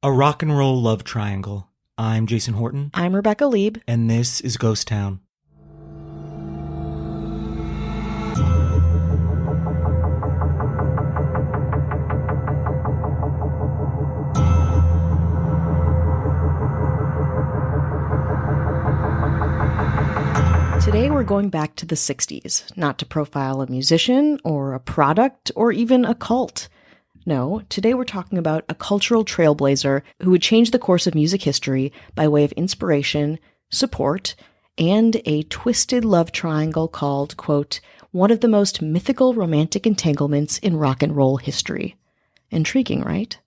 A rock and roll love triangle. I'm Jason Horton. I'm Rebecca Lieb. And this is Ghost Town. Today we're going back to the 60s, not to profile a musician or a product or even a cult. No, today we're talking about a cultural trailblazer who would change the course of music history by way of inspiration, support, and a twisted love triangle called, quote, one of the most mythical romantic entanglements in rock and roll history. Intriguing, right?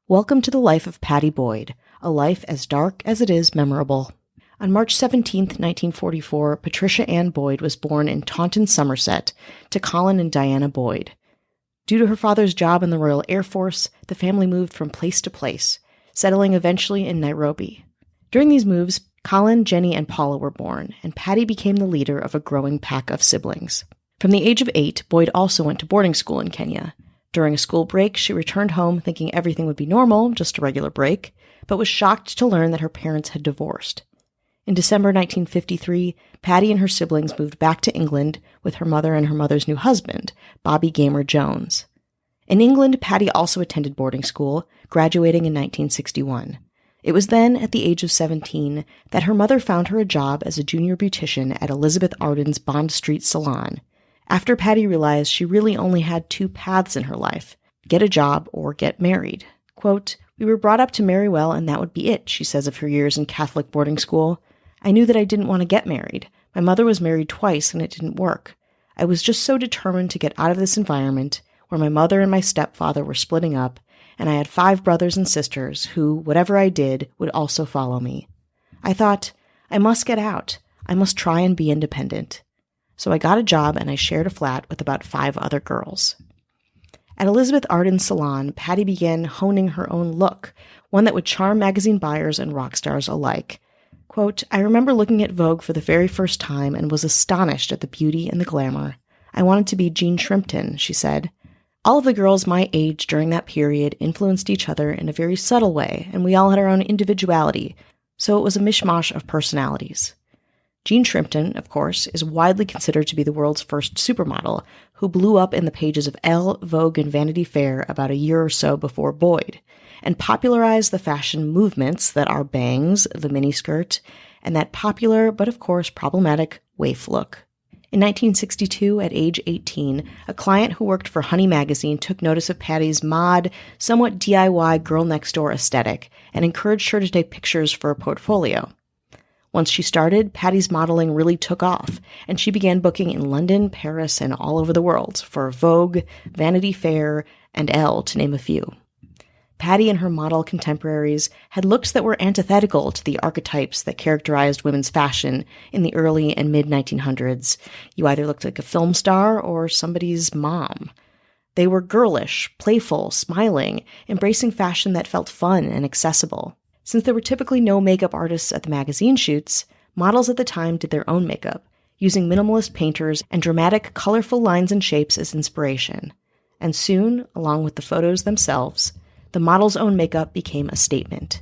Welcome to the life of Pattie Boyd, a life as dark as it is memorable. On March 17, 1944, Patricia Ann Boyd was born in Taunton, Somerset, to Colin and Diana Boyd. Due to her father's job in the Royal Air Force, the family moved from place to place, settling eventually in Nairobi. During these moves, Colin, Jenny, and Paula were born, and Pattie became the leader of a growing pack of siblings. From the age of 8, Boyd also went to boarding school in Kenya. During a school break, she returned home thinking everything would be normal, just a regular break, but was shocked to learn that her parents had divorced. In December 1953, Pattie and her siblings moved back to England with her mother and her mother's new husband, Bobby Gamer Jones. In England, Pattie also attended boarding school, graduating in 1961. It was then, at the age of 17, that her mother found her a job as a junior beautician at Elizabeth Arden's Bond Street salon, after Pattie realized she really only had two paths in her life, get a job or get married. Quote, "We were brought up to marry well and that would be it," she says of her years in Catholic boarding school. "I knew that I didn't want to get married. My mother was married twice and it didn't work. I was just so determined to get out of this environment where my mother and my stepfather were splitting up, and I had 5 brothers and sisters who, whatever I did, would also follow me. I thought, I must get out. I must try and be independent. So I got a job and I shared a flat with about 5 other girls." At Elizabeth Arden's salon, Pattie began honing her own look, one that would charm magazine buyers and rock stars alike. Quote, "I remember looking at Vogue for the very first time and was astonished at the beauty and the glamour. I wanted to be Jean Shrimpton," she said. "All of the girls my age during that period influenced each other in a very subtle way, and we all had our own individuality, so it was a mishmash of personalities." Jean Shrimpton, of course, is widely considered to be the world's first supermodel, who blew up in the pages of Elle, Vogue, and Vanity Fair about a year or so before Boyd, and popularized the fashion movements that are bangs, the miniskirt, and that popular but of course problematic waif look. In 1962, at age 18, a client who worked for Honey magazine took notice of Pattie's mod, somewhat DIY girl-next-door aesthetic and encouraged her to take pictures for a portfolio. Once she started, Pattie's modeling really took off, and she began booking in London, Paris, and all over the world for Vogue, Vanity Fair, and Elle, to name a few. Pattie and her model contemporaries had looks that were antithetical to the archetypes that characterized women's fashion in the early and mid-1900s. You either looked like a film star or somebody's mom. They were girlish, playful, smiling, embracing fashion that felt fun and accessible. Since there were typically no makeup artists at the magazine shoots, models at the time did their own makeup, using minimalist painters and dramatic, colorful lines and shapes as inspiration. And soon, along with the photos themselves, the model's own makeup became a statement.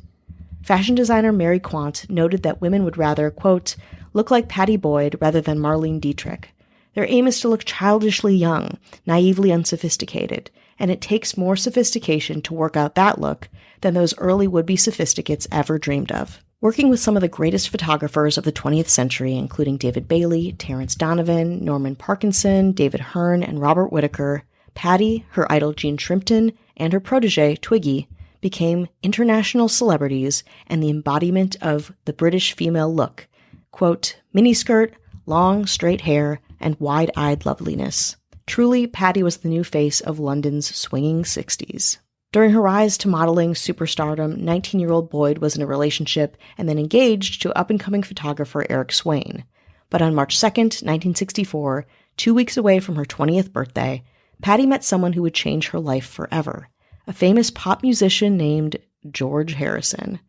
Fashion designer Mary Quant noted that women would rather, quote, "look like Pattie Boyd rather than Marlene Dietrich. Their aim is to look childishly young, naively unsophisticated, and it takes more sophistication to work out that look than those early would-be sophisticates ever dreamed of." Working with some of the greatest photographers of the 20th century, including David Bailey, Terence Donovan, Norman Parkinson, David Hearn, and Robert Whitaker, Pattie, her idol Jean Shrimpton, and her protege, Twiggy, became international celebrities and the embodiment of the British female look, quote, "miniskirt, long, straight hair, and wide-eyed loveliness." Truly, Pattie was the new face of London's swinging 60s. During her rise to modeling superstardom, 19-year-old Boyd was in a relationship and then engaged to up-and-coming photographer Eric Swain. But on March 2nd, 1964, 2 weeks away from her 20th birthday, Pattie met someone who would change her life forever, a famous pop musician named George Harrison.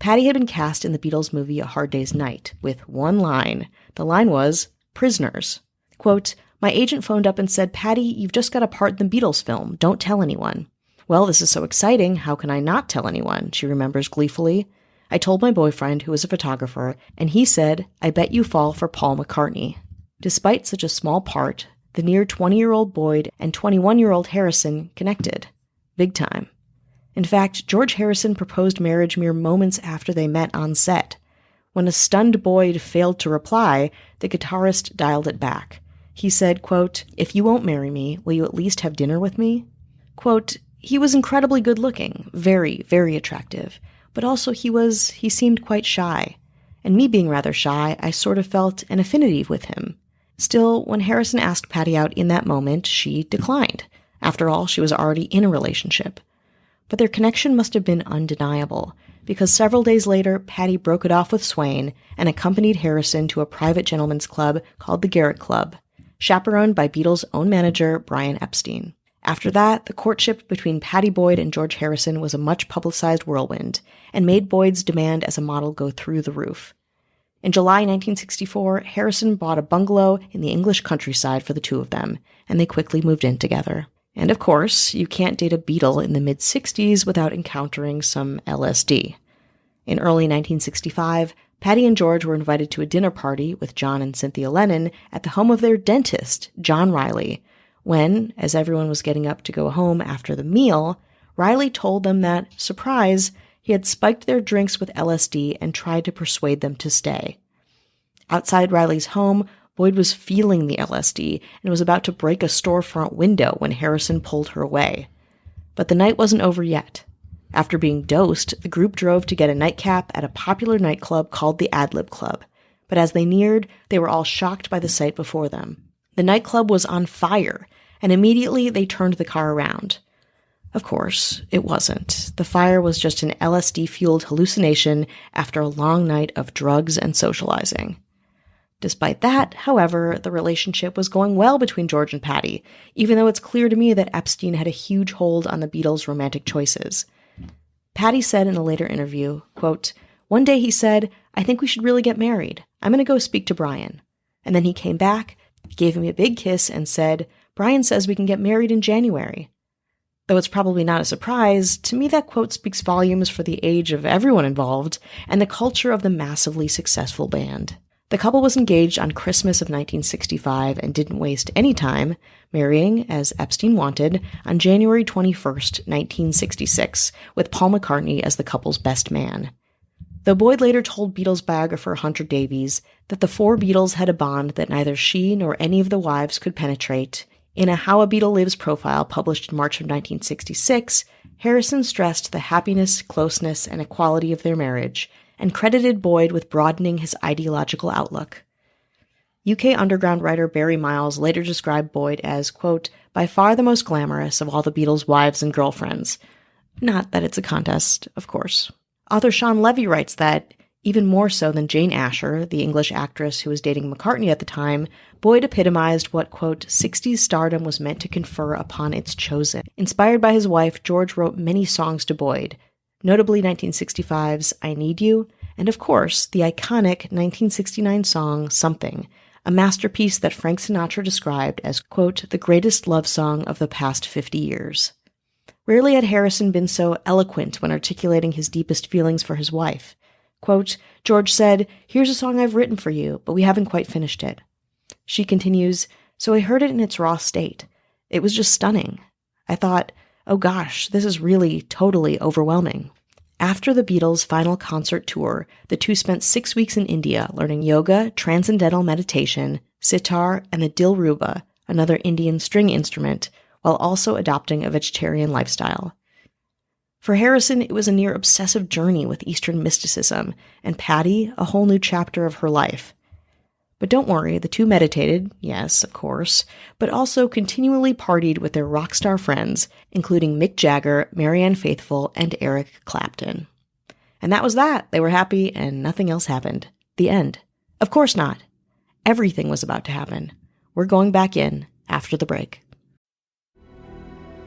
Pattie had been cast in the Beatles movie A Hard Day's Night with one line. The line was, "Prisoners." Quote, "My agent phoned up and said, 'Pattie, you've just got a part in the Beatles film. Don't tell anyone.' "Well, this is so exciting, how can I not tell anyone?" she remembers gleefully. "I told my boyfriend, who was a photographer, and he said, 'I bet you fall for Paul McCartney.'" Despite such a small part, the near 20-year-old Boyd and 21-year-old Harrison connected. Big time. In fact, George Harrison proposed marriage mere moments after they met on set. When a stunned Boyd failed to reply, the guitarist dialed it back. He said, quote, "If you won't marry me, will you at least have dinner with me?" Quote, "He was incredibly good-looking, very, very attractive, but also he seemed quite shy. And me being rather shy, I sort of felt an affinity with him. Still, when Harrison asked Pattie out in that moment, she declined. After all, she was already in a relationship. But their connection must have been undeniable, because several days later, Pattie broke it off with Swain and accompanied Harrison to a private gentleman's club called the Garrett Club, chaperoned by Beatles' own manager, Brian Epstein. After that, the courtship between Pattie Boyd and George Harrison was a much-publicized whirlwind, and made Boyd's demand as a model go through the roof. In July 1964, Harrison bought a bungalow in the English countryside for the two of them, and they quickly moved in together. And of course, you can't date a Beatle in the mid-60s without encountering some LSD. In early 1965, Pattie and George were invited to a dinner party with John and Cynthia Lennon at the home of their dentist, John Riley, when, as everyone was getting up to go home after the meal, Riley told them that, surprise, he had spiked their drinks with LSD and tried to persuade them to stay. Outside Riley's home, Boyd was feeling the LSD and was about to break a storefront window when Harrison pulled her away. But the night wasn't over yet. After being dosed, the group drove to get a nightcap at a popular nightclub called the Ad-Lib Club. But as they neared, they were all shocked by the sight before them. The nightclub was on fire, and immediately they turned the car around. Of course, it wasn't. The fire was just an LSD-fueled hallucination after a long night of drugs and socializing. Despite that, however, the relationship was going well between George and Pattie, even though it's clear to me that Epstein had a huge hold on the Beatles' romantic choices. Pattie said in a later interview, quote, "One day he said, 'I think we should really get married. I'm going to go speak to Brian.' And then he came back, gave me a big kiss, and said, 'Brian says we can get married in January.' Though it's probably not a surprise, to me that quote speaks volumes for the age of everyone involved and the culture of the massively successful band. The couple was engaged on Christmas of 1965 and didn't waste any time, marrying, as Epstein wanted, on January 21st, 1966, with Paul McCartney as the couple's best man. Though Boyd later told Beatles biographer Hunter Davies that the four Beatles had a bond that neither she nor any of the wives could penetrate, in a How a Beatle Lives profile published in March of 1966, Harrison stressed the happiness, closeness, and equality of their marriage, and credited Boyd with broadening his ideological outlook. UK underground writer Barry Miles later described Boyd as, quote, "by far the most glamorous of all the Beatles' wives and girlfriends." Not that it's a contest, of course. Author Sean Levy writes that, even more so than Jane Asher, the English actress who was dating McCartney at the time, Boyd epitomized what, quote, "60s stardom was meant to confer upon its chosen." Inspired by his wife, George wrote many songs to Boyd, notably 1965's I Need You, and of course, the iconic 1969 song Something, a masterpiece that Frank Sinatra described as, quote, "the greatest love song of the past 50 years. Rarely had Harrison been so eloquent when articulating his deepest feelings for his wife. Quote, "George said, 'Here's a song I've written for you, but we haven't quite finished it.' She continues, 'So I heard it in its raw state. It was just stunning. I thought, oh gosh, this is really totally overwhelming.'" After the Beatles' final concert tour, the two spent 6 weeks in India learning yoga, transcendental meditation, sitar, and the dilruba, another Indian string instrument, while also adopting a vegetarian lifestyle. For Harrison, it was a near obsessive journey with Eastern mysticism, and Pattie, a whole new chapter of her life. But don't worry, the two meditated, yes, of course, but also continually partied with their rock star friends, including Mick Jagger, Marianne Faithfull, and Eric Clapton. And that was that. They were happy, and nothing else happened. The end. Of course not. Everything was about to happen. We're going back in after the break.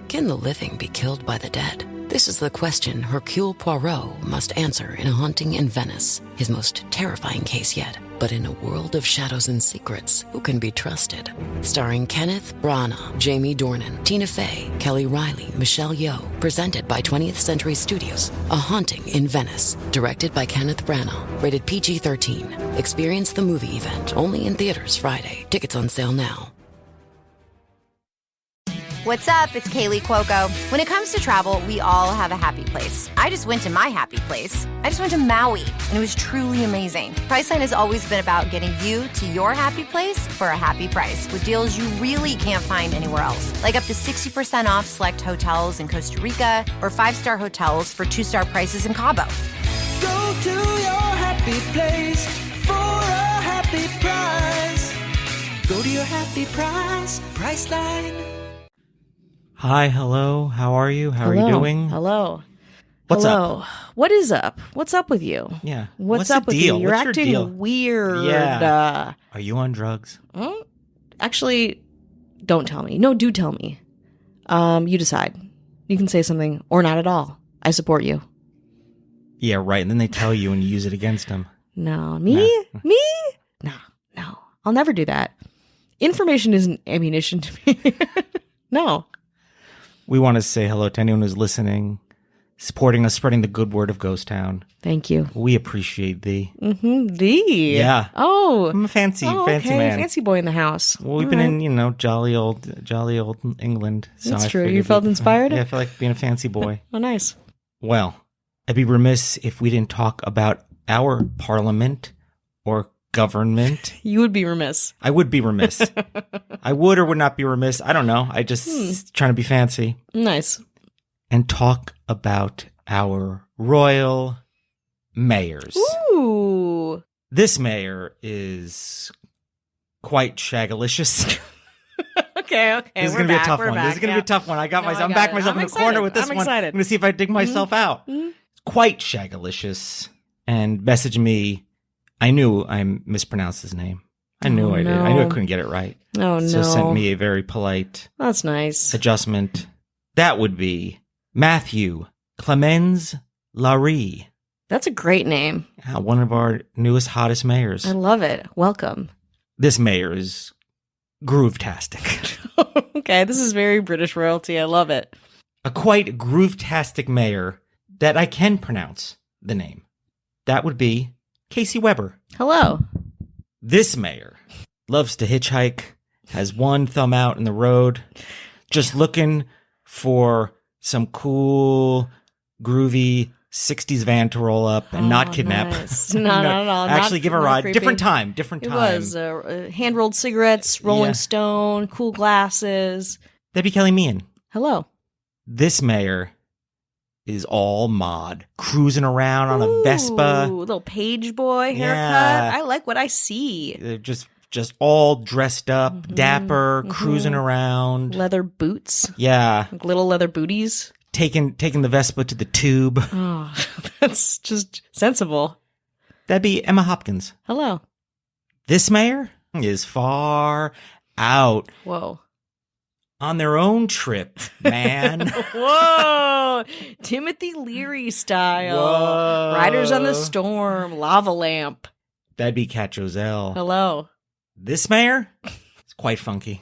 Can the living be killed by the dead? This is the question Hercule Poirot must answer in A Haunting in Venice, his most terrifying case yet. But in a world of shadows and secrets, who can be trusted? Starring Kenneth Branagh, Jamie Dornan, Tina Fey, Kelly Riley, Michelle Yeoh. Presented by 20th Century Studios. A Haunting in Venice. Directed by Kenneth Branagh. Rated PG-13. Experience the movie event only in theaters Friday. Tickets on sale now. What's up? It's Kaylee Cuoco. When it comes to travel, we all have a happy place. I just went to my happy place. I just went to Maui, and it was truly amazing. Priceline has always been about getting you to your happy place for a happy price with deals you really can't find anywhere else. Like up to 60% off select hotels in Costa Rica or 5-star hotels for 2-star prices in Cabo. Go to your happy place for a happy price. Go to your happy price, Priceline. Hi, hello. How are you? How are you doing? Hello. What's Hello. up? What is up? What's up with you? Yeah. What's the up with deal? you? You're What's your acting deal? weird. Yeah. Are you on drugs? Actually, don't tell me. No, do tell me. You decide. You can say something or not at all. I support you. Yeah, right. And then they tell you and you use it against them. No. Me? Me? No. I'll never do that. Information isn't ammunition to me. No. We want to say hello to anyone who's listening, supporting us, spreading the good word of Ghost Town. Thank you. We appreciate thee. Thee. Yeah. Oh. I'm a fancy okay. man. Fancy boy in the house. Well, we've been in, jolly old England. So That's I true. figured You felt inspired? Yeah, I feel like being a fancy boy. Oh, nice. Well, I'd be remiss if we didn't talk about our parliament or government. You would be remiss. I would be remiss. I would or would not be remiss. I don't know. I just trying to be fancy. Nice. And talk about our royal mayors. Ooh. This mayor is quite shagalicious. Okay. This is going to be a tough one. This is going to be a tough one. I'm back myself in the corner with this I'm one. excited. I'm going to see if I dig myself out. Quite shagalicious. And message me. I knew I mispronounced his name. I knew I did. I knew I couldn't get it right. Oh, So no. sent me a very polite That's nice. adjustment. That would be Matthew Clemens Larry. That's a great name. One of our newest, hottest mayors. I love it. Welcome. This mayor is groove-tastic. Okay, this is very British royalty. I love it. A quite groove-tastic mayor that I can pronounce the name. That would be Casey Weber. Hello. This mayor loves to hitchhike, has one thumb out in the road, just looking for some cool, groovy 60s van to roll up and not kidnap. Nice. No, not at all. Actually give a ride. Creepy. Different time. It was hand-rolled cigarettes, Rolling Yeah. Stone, cool glasses. That'd be Kelly Meehan. Hello. This mayor is all mod, cruising around on a Vespa. Ooh, little page boy haircut. Yeah. I like what I see. They're just all dressed up, dapper, cruising around. Leather boots. Yeah. Like little leather booties. Taking the Vespa to the tube. Oh, that's just sensible. That'd be Emma Hopkins. Hello. This mayor is far out Whoa. on their own trip, man. Whoa. Timothy Leary style. Whoa. Riders on the Storm. Lava Lamp. That'd be Cat Joselle. Hello. This mayor is quite funky.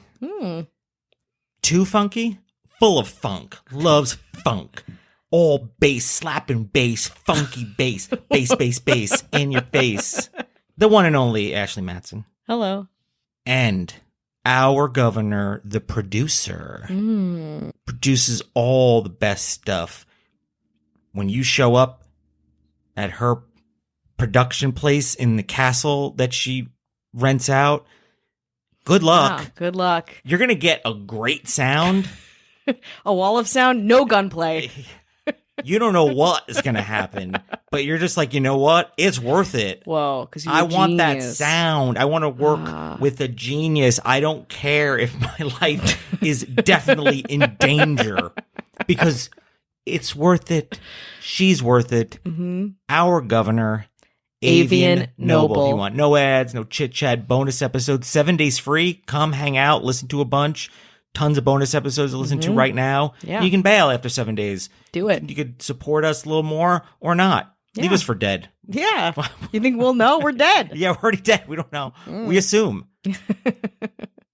Too funky? Full of funk. Loves funk. All bass, slapping bass, funky bass, bass in your face. The one and only Ashley Matson. Hello. And our governor, the producer, produces all the best stuff. When you show up at her production place in the castle that she rents out, good luck. Wow, good luck. You're going to get a great sound. A wall of sound, no gunplay. You don't know what is going to happen, but you're just like, you know what? It's worth it. Whoa, because I want that sound. I want to work with a genius. I don't care if my life is definitely in danger because it's worth it. She's worth it. Our governor, Avian Noble. If you want no ads, no chit chat, bonus episodes, 7 days free. Come hang out, listen to a bunch, tons of bonus episodes to listen to right now. Yeah. You can bail after 7 days. Do it. You could support us a little more or not. Leave Yeah. us for dead. Yeah. You think we'll know? We're dead. Yeah, we're already dead. We don't know. We assume.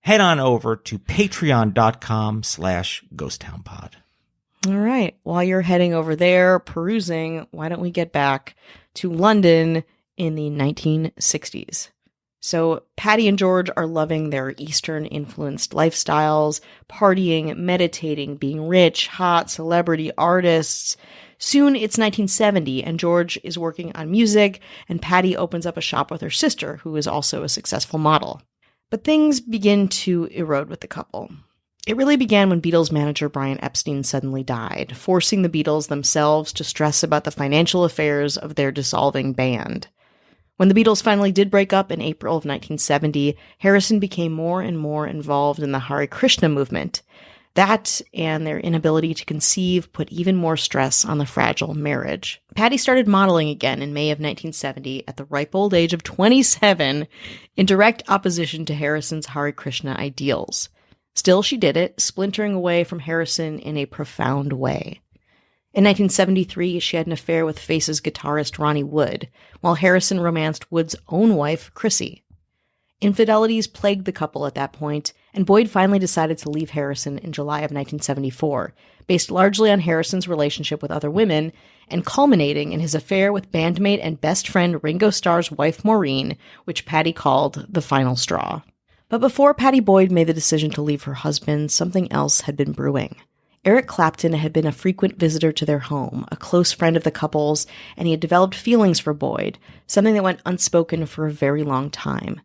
Head on over to patreon.com/ghosttownpod. All right. While you're heading over there, perusing, why don't we get back to London in the 1960s? So Pattie and George are loving their Eastern-influenced lifestyles, partying, meditating, being rich, hot, celebrity artists. Soon it's 1970, and George is working on music, and Pattie opens up a shop with her sister, who is also a successful model. But things begin to erode with the couple. It really began when Beatles manager Brian Epstein suddenly died, forcing the Beatles themselves to stress about the financial affairs of their dissolving band. When the Beatles finally did break up in April of 1970, Harrison became more and more involved in the Hare Krishna movement. That and their inability to conceive put even more stress on the fragile marriage. Pattie started modeling again in May of 1970 at the ripe old age of 27, in direct opposition to Harrison's Hare Krishna ideals. Still, she did it, splintering away from Harrison in a profound way. In 1973, she had an affair with Faces guitarist Ronnie Wood, while Harrison romanced Wood's own wife, Chrissy. Infidelities plagued the couple at that point, and Boyd finally decided to leave Harrison in July of 1974, based largely on Harrison's relationship with other women, and culminating in his affair with bandmate and best friend Ringo Starr's wife Maureen, which Pattie called the final straw. But before Pattie Boyd made the decision to leave her husband, something else had been brewing. Eric Clapton had been a frequent visitor to their home, a close friend of the couple's, and he had developed feelings for Boyd, something that went unspoken for a very long time.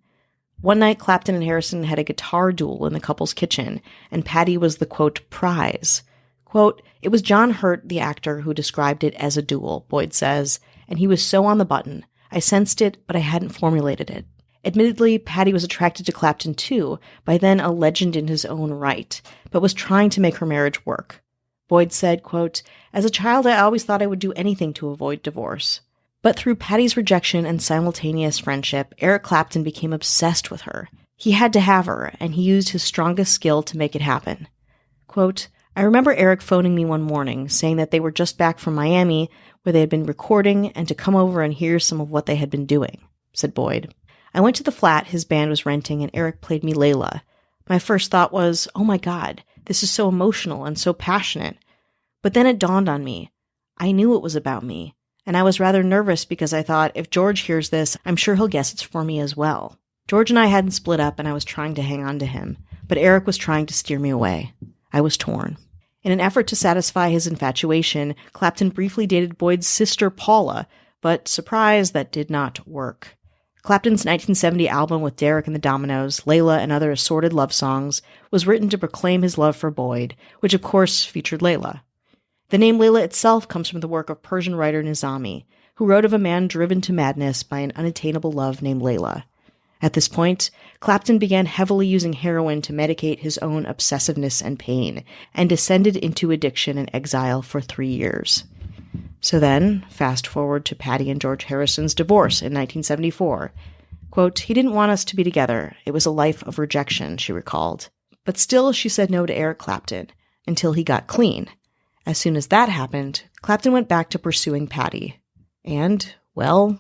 One night, Clapton and Harrison had a guitar duel in the couple's kitchen, and Pattie was the, quote, prize. Quote, "It was John Hurt, the actor, who described it as a duel," Boyd says, "and he was so on the button. I sensed it, but I hadn't formulated it." Admittedly, Pattie was attracted to Clapton too, by then a legend in his own right, but was trying to make her marriage work. Boyd said, quote, "As a child, I always thought I would do anything to avoid divorce." But through Pattie's rejection and simultaneous friendship, Eric Clapton became obsessed with her. He had to have her, and he used his strongest skill to make it happen. Quote, "I remember Eric phoning me one morning, saying that they were just back from Miami, where they had been recording, and to come over and hear some of what they had been doing," said Boyd. "I went to the flat his band was renting, and Eric played me Layla. My first thought was, oh my God, this is so emotional and so passionate. But then it dawned on me. I knew it was about me. And I was rather nervous because I thought, if George hears this, I'm sure he'll guess it's for me as well. George and I hadn't split up, and I was trying to hang on to him. But Eric was trying to steer me away. I was torn." In an effort to satisfy his infatuation, Clapton briefly dated Boyd's sister Paula, but surprise, that did not work. Clapton's 1970 album with Derek and the Dominoes, Layla, and other assorted love songs was written to proclaim his love for Boyd, which of course featured Layla. The name Layla itself comes from the work of Persian writer Nizami, who wrote of a man driven to madness by an unattainable love named Layla. At this point, Clapton began heavily using heroin to medicate his own obsessiveness and pain, and descended into addiction and exile for 3 years. So then, fast forward to Pattie and George Harrison's divorce in 1974. Quote, "He didn't want us to be together. It was a life of rejection," she recalled. But still, she said no to Eric Clapton, until he got clean. As soon as that happened, Clapton went back to pursuing Pattie. And, well,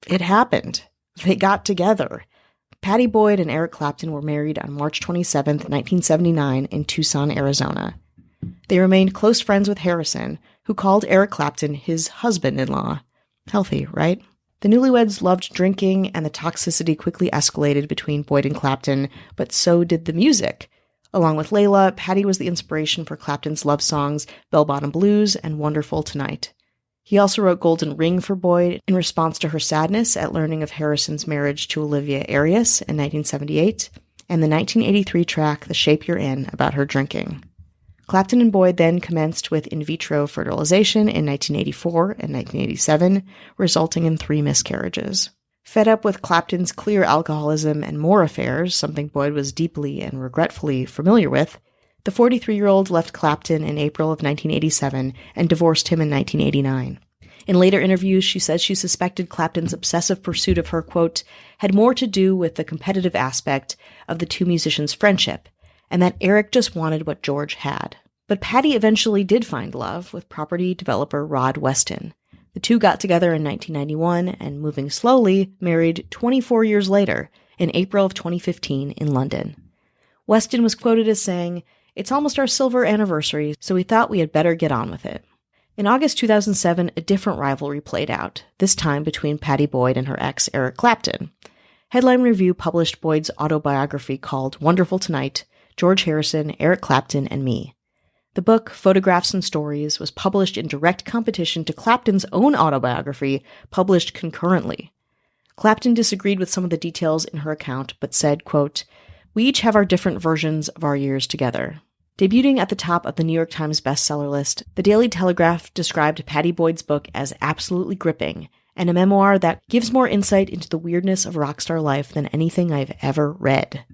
it happened. They got together. Pattie Boyd and Eric Clapton were married on March 27, 1979, in Tucson, Arizona. They remained close friends with Harrison, who called Eric Clapton his husband-in-law. Healthy, right? The newlyweds loved drinking, and the toxicity quickly escalated between Boyd and Clapton, but so did the music. Along with Layla, Pattie was the inspiration for Clapton's love songs Bell Bottom Blues and Wonderful Tonight. He also wrote Golden Ring for Boyd in response to her sadness at learning of Harrison's marriage to Olivia Arias in 1978, and the 1983 track The Shape You're In about her drinking. Clapton and Boyd then commenced with in vitro fertilization in 1984 and 1987, resulting in 3 miscarriages. Fed up with Clapton's clear alcoholism and more affairs, something Boyd was deeply and regretfully familiar with, the 43-year-old left Clapton in April of 1987 and divorced him in 1989. In later interviews, she says she suspected Clapton's obsessive pursuit of her, quote, had more to do with the competitive aspect of the two musicians' friendship, and that Eric just wanted what George had. But Pattie eventually did find love with property developer Rod Weston. The two got together in 1991 and, moving slowly, married 24 years later, in April of 2015 in London. Weston was quoted as saying, "It's almost our silver anniversary, so we thought we had better get on with it." In August 2007, a different rivalry played out, this time between Pattie Boyd and her ex, Eric Clapton. Headline Review published Boyd's autobiography called Wonderful Tonight, George Harrison, Eric Clapton, and Me. The book, Photographs and Stories, was published in direct competition to Clapton's own autobiography, published concurrently. Clapton disagreed with some of the details in her account, but said, quote, "We each have our different versions of our years together." Debuting at the top of the New York Times bestseller list, the Daily Telegraph described Pattie Boyd's book as absolutely gripping, and a memoir that gives more insight into the weirdness of rock star life than anything I've ever read.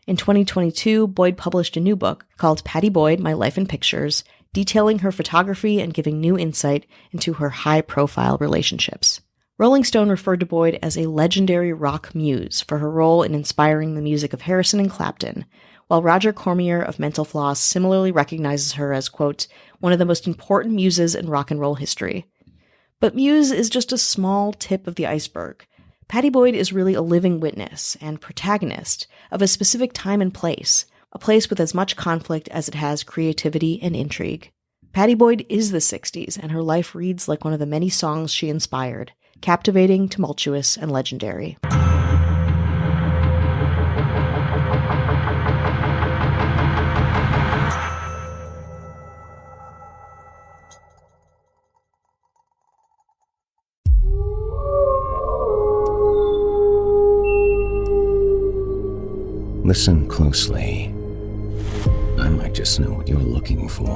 In 2022, Boyd published a new book called Pattie Boyd, My Life in Pictures, detailing her photography and giving new insight into her high-profile relationships. Rolling Stone referred to Boyd as a legendary rock muse for her role in inspiring the music of Harrison and Clapton, while Roger Cormier of Mental Floss similarly recognizes her as, quote, "one of the most important muses in rock and roll history." But Muse is just a small tip of the iceberg. Pattie Boyd is really a living witness and protagonist of a specific time and place, a place with as much conflict as it has creativity and intrigue. Pattie Boyd is the 60s, and her life reads like one of the many songs she inspired, captivating, tumultuous, and legendary. Listen closely. I might just know what you're looking for.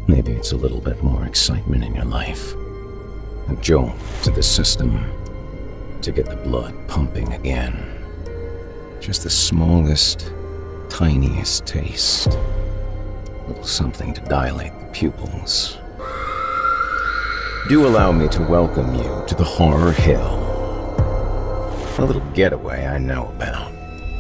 Maybe it's a little bit more excitement in your life. A jolt to the system to get the blood pumping again. Just the smallest, tiniest taste. A little something to dilate the pupils. Do allow me to welcome you to the Horror Hill. A little getaway I know about.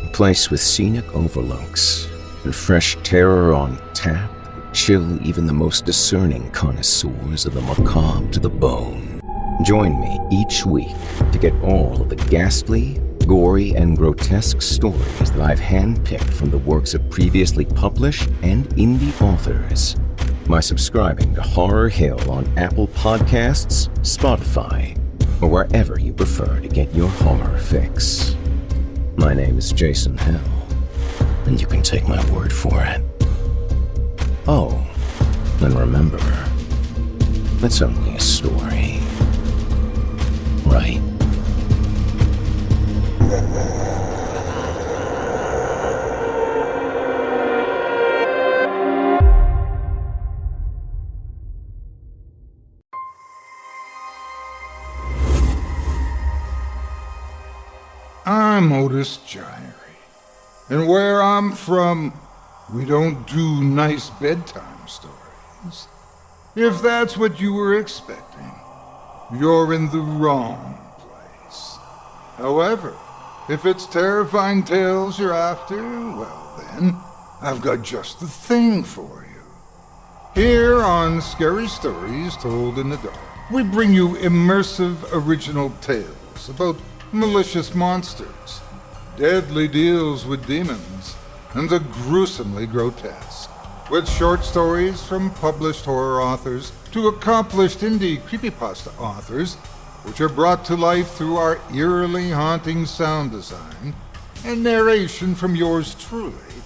A place with scenic overlooks and fresh terror on tap that would chill even the most discerning connoisseurs of the macabre to the bone. Join me each week to get all of the ghastly, gory, and grotesque stories that I've handpicked from the works of previously published and indie authors by subscribing to Horror Hill on Apple Podcasts, Spotify, or wherever you prefer to get your horror fix. My name is Jason Hell, and you can take my word for it. Oh, and remember, it's only a story, right? I'm Otis Gyrie, and where I'm from, we don't do nice bedtime stories. If that's what you were expecting, you're in the wrong place. However, if it's terrifying tales you're after, well then, I've got just the thing for you. Here on Scary Stories Told in the Dark, we bring you immersive original tales about malicious monsters, deadly deals with demons, and the gruesomely grotesque. With short stories from published horror authors to accomplished indie creepypasta authors, which are brought to life through our eerily haunting sound design and narration from yours truly,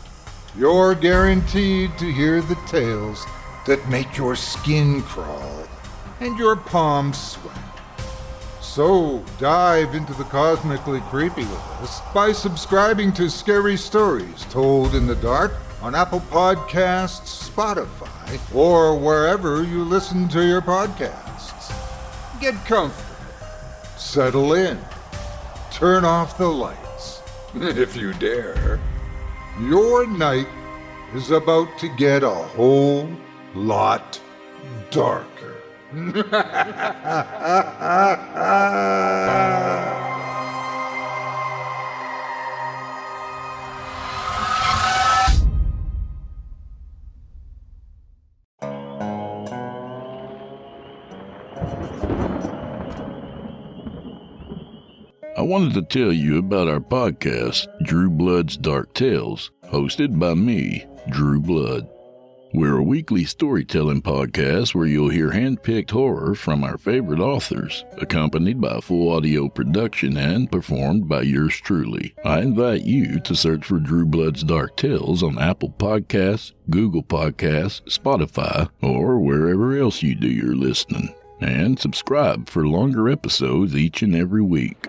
you're guaranteed to hear the tales that make your skin crawl and your palms sweat. So, dive into the cosmically creepy with us by subscribing to Scary Stories Told in the Dark on Apple Podcasts, Spotify, or wherever you listen to your podcasts. Get comfortable, settle in, turn off the lights, if you dare. Your night is about to get a whole lot darker. I wanted to tell you about our podcast, Drew Blood's Dark Tales, hosted by me, Drew Blood. We're a weekly storytelling podcast where you'll hear hand-picked horror from our favorite authors, accompanied by full audio production and performed by yours truly. I invite you to search for Drew Blood's Dark Tales on Apple Podcasts, Google Podcasts, Spotify, or wherever else you do your listening. And subscribe for longer episodes each and every week.